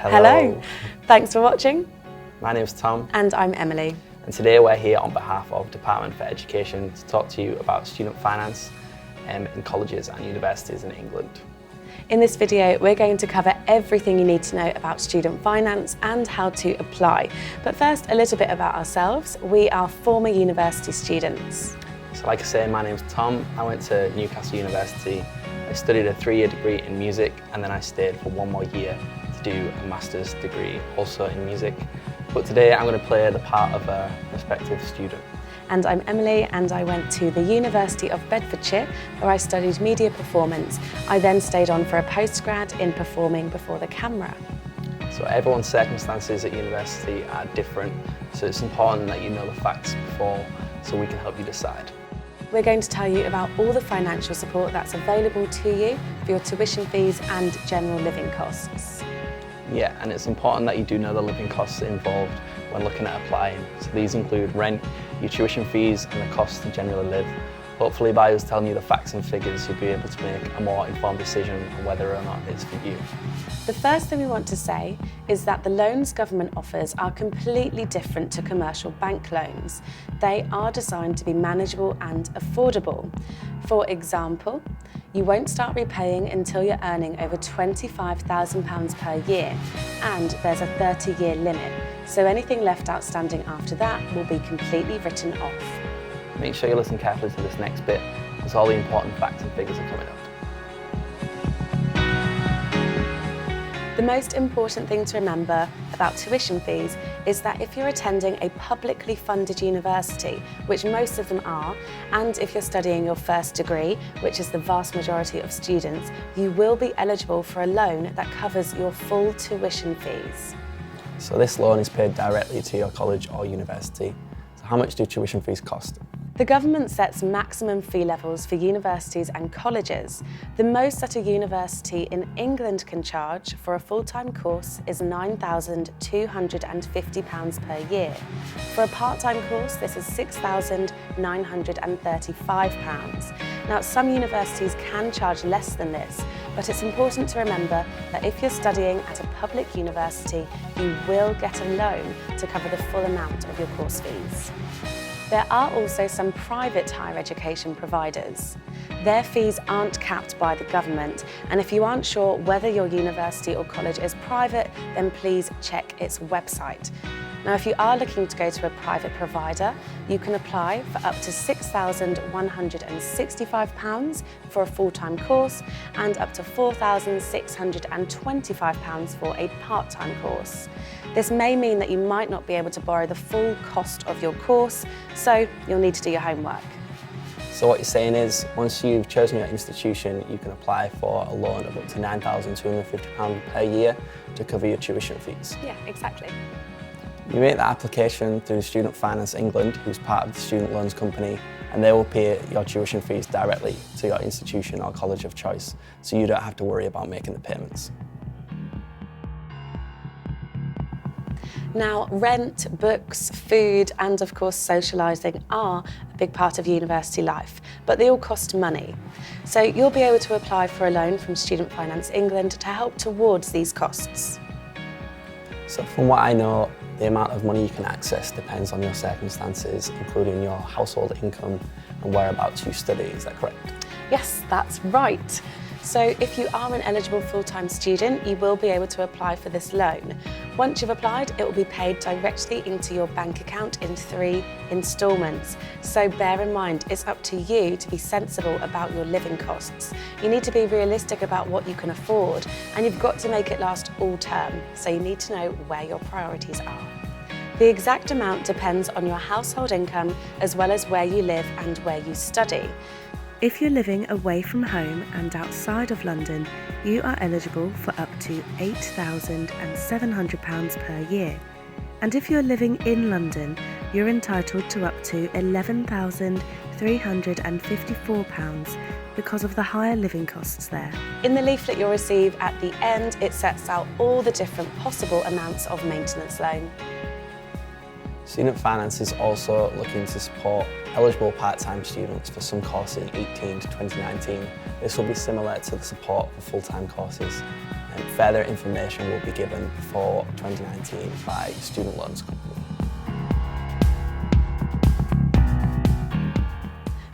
Hello. Thanks for watching. My name's Tom. And I'm Emily. And today we're here on behalf of Department for Education to talk to you about student finance in colleges and universities in England. In this video, we're going to cover everything you need to know about student finance and how to apply. But first, a little bit about ourselves. We are former university students. So like I say, my name's Tom. I went to Newcastle University. I studied a 3-year degree in music, and then I stayed for 1 more year to do a master's degree also in music. But today I'm going to play the part of a prospective student. And I'm Emily, and I went to the University of Bedfordshire, where I studied media performance. I then stayed on for a postgrad in performing before the camera. So everyone's circumstances at university are different, so it's important that you know the facts before so we can help you decide. We're going to tell you about all the financial support that's available to you for your tuition fees and general living costs. Yeah, and it's important that you do know the living costs involved when looking at applying. So these include rent, your tuition fees and the costs to generally live. Hopefully by us telling you the facts and figures, you'll be able to make a more informed decision on whether or not it's for you. The first thing we want to say is that the loans government offers are completely different to commercial bank loans. They are designed to be manageable and affordable. For example, you won't start repaying until you're earning over £25,000 per year, and there's a 30-year limit, so anything left outstanding after that will be completely written off. Make sure you listen carefully to this next bit, as all the important facts and figures are coming up. The most important thing to remember about tuition fees is that if you're attending a publicly funded university, which most of them are, and if you're studying your first degree, which is the vast majority of students, you will be eligible for a loan that covers your full tuition fees. So this loan is paid directly to your college or university. So how much do tuition fees cost? The government sets maximum fee levels for universities and colleges. The most that a university in England can charge for a full-time course is £9,250 per year. For a part-time course, this is £6,935. Now, some universities can charge less than this, but it's important to remember that if you're studying at a public university, you will get a loan to cover the full amount of your course fees. There are also some private higher education providers. Their fees aren't capped by the government, and if you aren't sure whether your university or college is private, then please check its website. Now, if you are looking to go to a private provider, you can apply for up to £6,165 for a full-time course and up to £4,625 for a part-time course. This may mean that you might not be able to borrow the full cost of your course, so you'll need to do your homework. So what you're saying is, once you've chosen your institution, you can apply for a loan of up to £9,250 per year to cover your tuition fees. Yeah, exactly. You make that application through Student Finance England, who's part of the Student Loans Company, and they will pay your tuition fees directly to your institution or college of choice, so you don't have to worry about making the payments. Now, rent, books, food, and of course socialising are a big part of university life, but they all cost money. So you'll be able to apply for a loan from Student Finance England to help towards these costs. So from what I know, the amount of money you can access depends on your circumstances, including your household income and whereabouts you study. Is that correct? Yes, that's right. So if you are an eligible full-time student, you will be able to apply for this loan. Once you've applied, it will be paid directly into your bank account in 3 instalments. So bear in mind, it's up to you to be sensible about your living costs. You need to be realistic about what you can afford, and you've got to make it last all term, so you need to know where your priorities are. The exact amount depends on your household income, as well as where you live and where you study. If you're living away from home and outside of London, you are eligible for up to £8,700 per year. And if you're living in London, you're entitled to up to £11,354 because of the higher living costs there. In the leaflet you'll receive at the end, it sets out all the different possible amounts of maintenance loan. Student Finance is also looking to support eligible part-time students for some courses in 2018 to 2019. This will be similar to the support for full-time courses. and further information will be given for 2019 by Student Loans Company.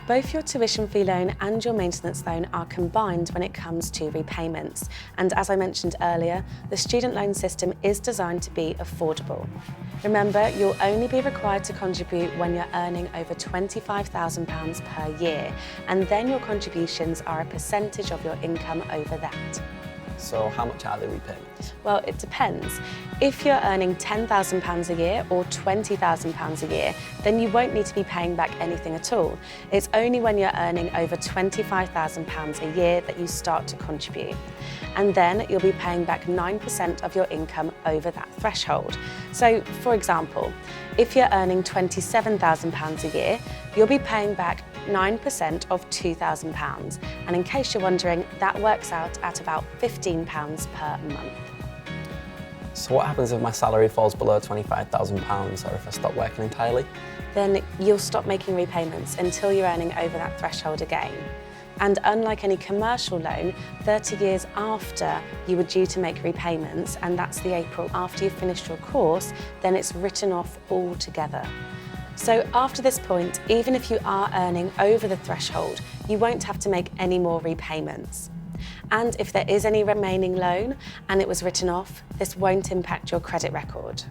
Both your tuition fee loan and your maintenance loan are combined when it comes to repayments. And as I mentioned earlier, the student loan system is designed to be affordable. Remember, you'll only be required to contribute when you're earning over £25,000 per year, and then your contributions are a percentage of your income over that. So how much are the repayments? Well, it depends. If you're earning £10,000 a year or £20,000 a year, then you won't need to be paying back anything at all. It's only when you're earning over £25,000 a year that you start to contribute. And then you'll be paying back 9% of your income over that threshold. So, for example, if you're earning £27,000 a year, you'll be paying back 9% of £2,000. And in case you're wondering, that works out at about £15 per month. So what happens if my salary falls below £25,000 or if I stop working entirely? Then you'll stop making repayments until you're earning over that threshold again. And unlike any commercial loan, 30 years after you were due to make repayments, and that's the April after you've finished your course, then it's written off altogether. So after this point, even if you are earning over the threshold, you won't have to make any more repayments. And if there is any remaining loan and it was written off, this won't impact your credit record.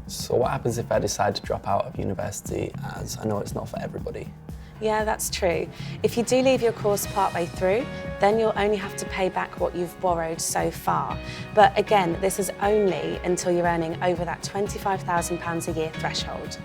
So what happens if I decide to drop out of university, as I know it's not for everybody? Yeah, that's true. If you do leave your course partway through, then you'll only have to pay back what you've borrowed so far. But again, this is only until you're earning over that £25,000 a year threshold.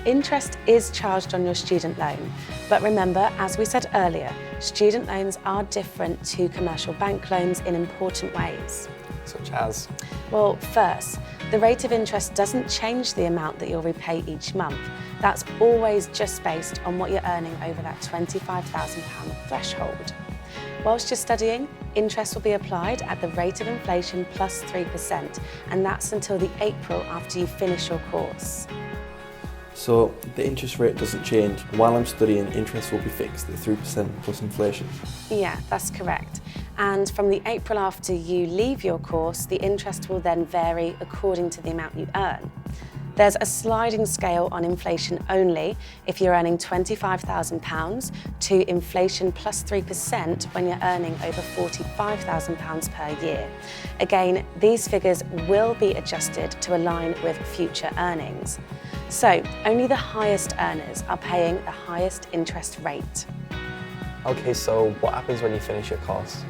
Interest is charged on your student loan, but remember, as we said earlier, student loans are different to commercial bank loans in important ways. Such as? Well, first, the rate of interest doesn't change the amount that you'll repay each month. That's always just based on what you're earning over that £25,000 threshold. Whilst you're studying, interest will be applied at the rate of inflation plus 3%, and that's until the April after you finish your course. So the interest rate doesn't change. While I'm studying, interest will be fixed at 3% plus inflation. Yeah, that's correct. And from the April after you leave your course, the interest will then vary according to the amount you earn. There's a sliding scale on inflation only if you're earning £25,000 to inflation plus 3% when you're earning over £45,000 per year. Again, these figures will be adjusted to align with future earnings. So only the highest earners are paying the highest interest rate. Okay, so what happens when you finish your course?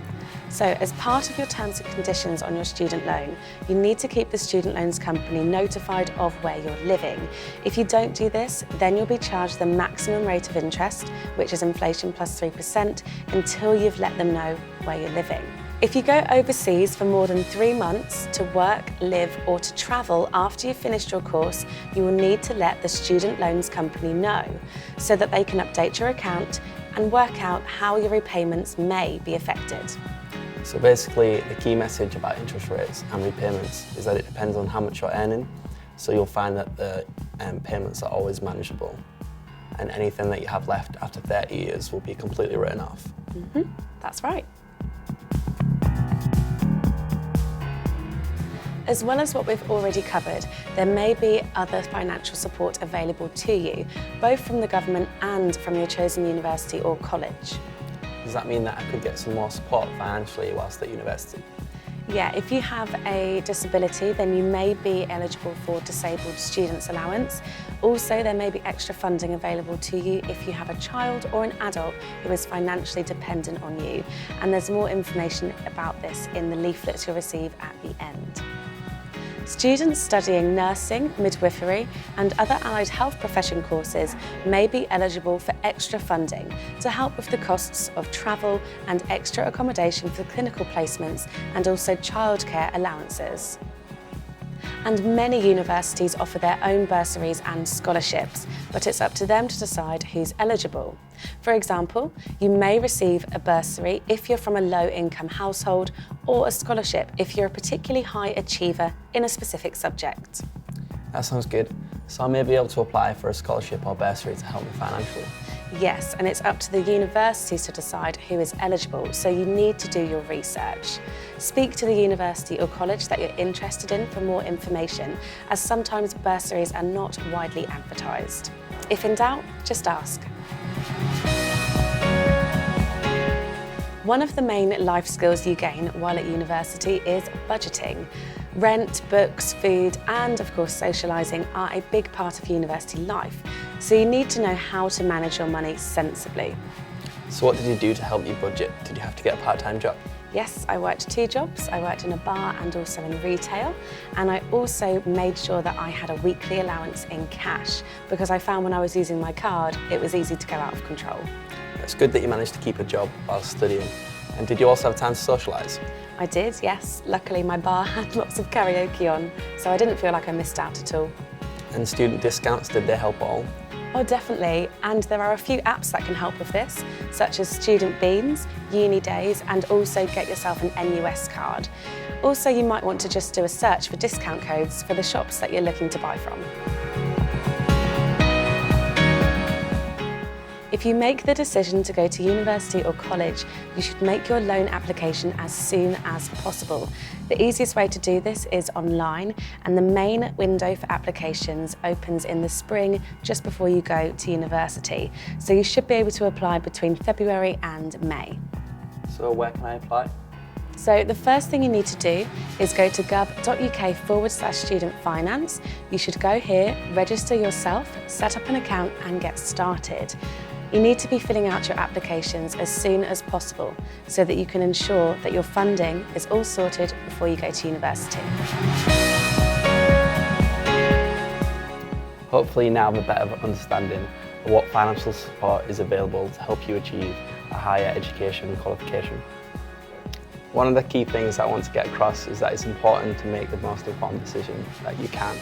So as part of your terms and conditions on your student loan, you need to keep the student loans company notified of where you're living. If you don't do this, then you'll be charged the maximum rate of interest, which is inflation plus 3%, until you've let them know where you're living. If you go overseas for more than 3 months to work, live, or to travel after you've finished your course, you will need to let the student loans company know so that they can update your account and work out how your repayments may be affected. So basically, the key message about interest rates and repayments is that it depends on how much you're earning. So you'll find that the payments are always manageable, and anything that you have left after 30 years will be completely written off. That's right. As well as what we've already covered, there may be other financial support available to you, both from the government and from your chosen university or college. Does that mean that I could get some more support financially whilst at university? Yeah, if you have a disability, then you may be eligible for disabled students allowance. Also, there may be extra funding available to you if you have a child or an adult who is financially dependent on you. And there's more information about this in the leaflets you'll receive at the end. Students studying nursing, midwifery and other allied health profession courses may be eligible for extra funding to help with the costs of travel and extra accommodation for clinical placements and also childcare allowances. And many universities offer their own bursaries and scholarships, but it's up to them to decide who's eligible. For example, you may receive a bursary if you're from a low-income household, or a scholarship if you're a particularly high achiever in a specific subject. That sounds good. So I may be able to apply for a scholarship or bursary to help me financially. Yes, and it's up to the universities to decide who is eligible, so you need to do your research. Speak to the university or college that you're interested in for more information, as sometimes bursaries are not widely advertised. If in doubt, just ask. One of the main life skills you gain while at university is budgeting. Rent, books, food, and of course socialising are a big part of university life, so you need to know how to manage your money sensibly. So what did you do to help you budget? Did you have to get a part-time job? Yes, I worked 2 jobs. I worked in a bar and also in retail, and I also made sure that I had a weekly allowance in cash, because I found when I was using my card, it was easy to go out of control. It's good that you managed to keep a job while studying. And did you also have time to socialise? I did, yes. Luckily my bar had lots of karaoke on, so I didn't feel like I missed out at all. And student discounts, did they help at all? Oh, definitely, and there are a few apps that can help with this, such as Student Beans, Uni Days, and also get yourself an NUS card. Also, you might want to just do a search for discount codes for the shops that you're looking to buy from. If you make the decision to go to university or college, you should make your loan application as soon as possible. The easiest way to do this is online, and the main window for applications opens in the spring just before you go to university. So you should be able to apply between February and May. So where can I apply? So the first thing you need to do is go to gov.uk/student finance. You should go here, register yourself, set up an account and get started. You need to be filling out your applications as soon as possible so that you can ensure that your funding is all sorted before you go to university. Hopefully you now have a better understanding of what financial support is available to help you achieve a higher education qualification. One of the key things I want to get across is that it's important to make the most informed decision that you can.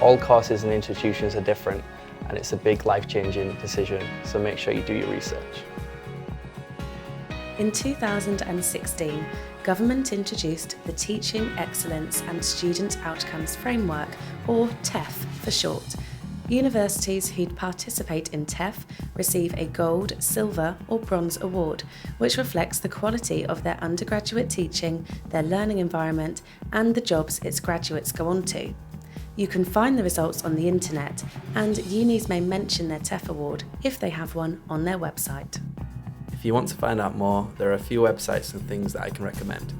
All courses and institutions are different, and it's a big life-changing decision, so make sure you do your research. In 2016, government introduced the Teaching Excellence and Student Outcomes Framework, or TEF for short. Universities who participate in TEF receive a gold, silver or bronze award, which reflects the quality of their undergraduate teaching, their learning environment and the jobs its graduates go on to. You can find the results on the internet, and unis may mention their TEF award if they have one on their website. If you want to find out more, there are a few websites and things that I can recommend.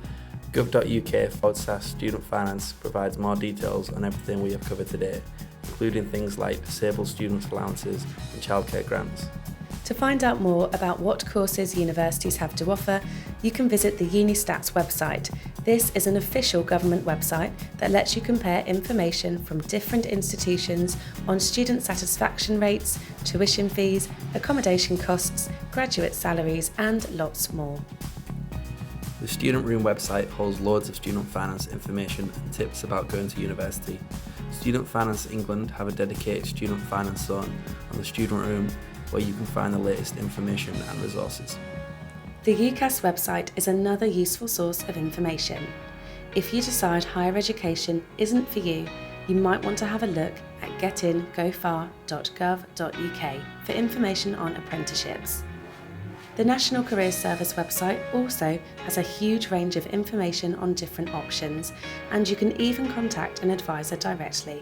gov.uk/student finance provides more details on everything we have covered today, including things like disabled students' allowances and childcare grants. To find out more about what courses universities have to offer, you can visit the Unistats website. This is an official government website that lets you compare information from different institutions on student satisfaction rates, tuition fees, accommodation costs, graduate salaries, and lots more. The Student Room website holds loads of student finance information and tips about going to university. Student Finance England have a dedicated student finance zone on the Student Room where you can find the latest information and resources. The UCAS website is another useful source of information. If you decide higher education isn't for you, you might want to have a look at getingofar.gov.uk for information on apprenticeships. The National Careers Service website also has a huge range of information on different options, and you can even contact an advisor directly.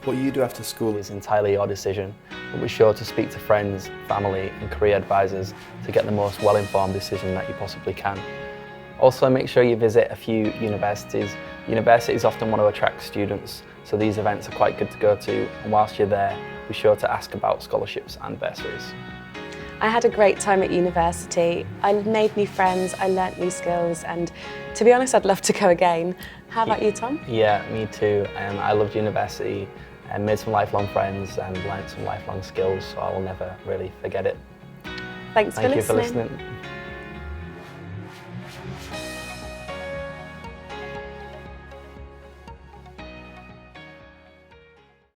What you do after school It's entirely your decision, but be sure to speak to friends, family and career advisors to get the most well-informed decision that you possibly can. Also, make sure you visit a few universities. Universities often want to attract students, so these events are quite good to go to, and whilst you're there, be sure to ask about scholarships and bursaries. I had a great time at university. I made new friends, I learnt new skills, and to be honest, I'd love to go again. How about you, Tom? Yeah, me too. I loved university and made some lifelong friends and learnt some lifelong skills, so I will never really forget it. Thanks Thank you for listening. listening.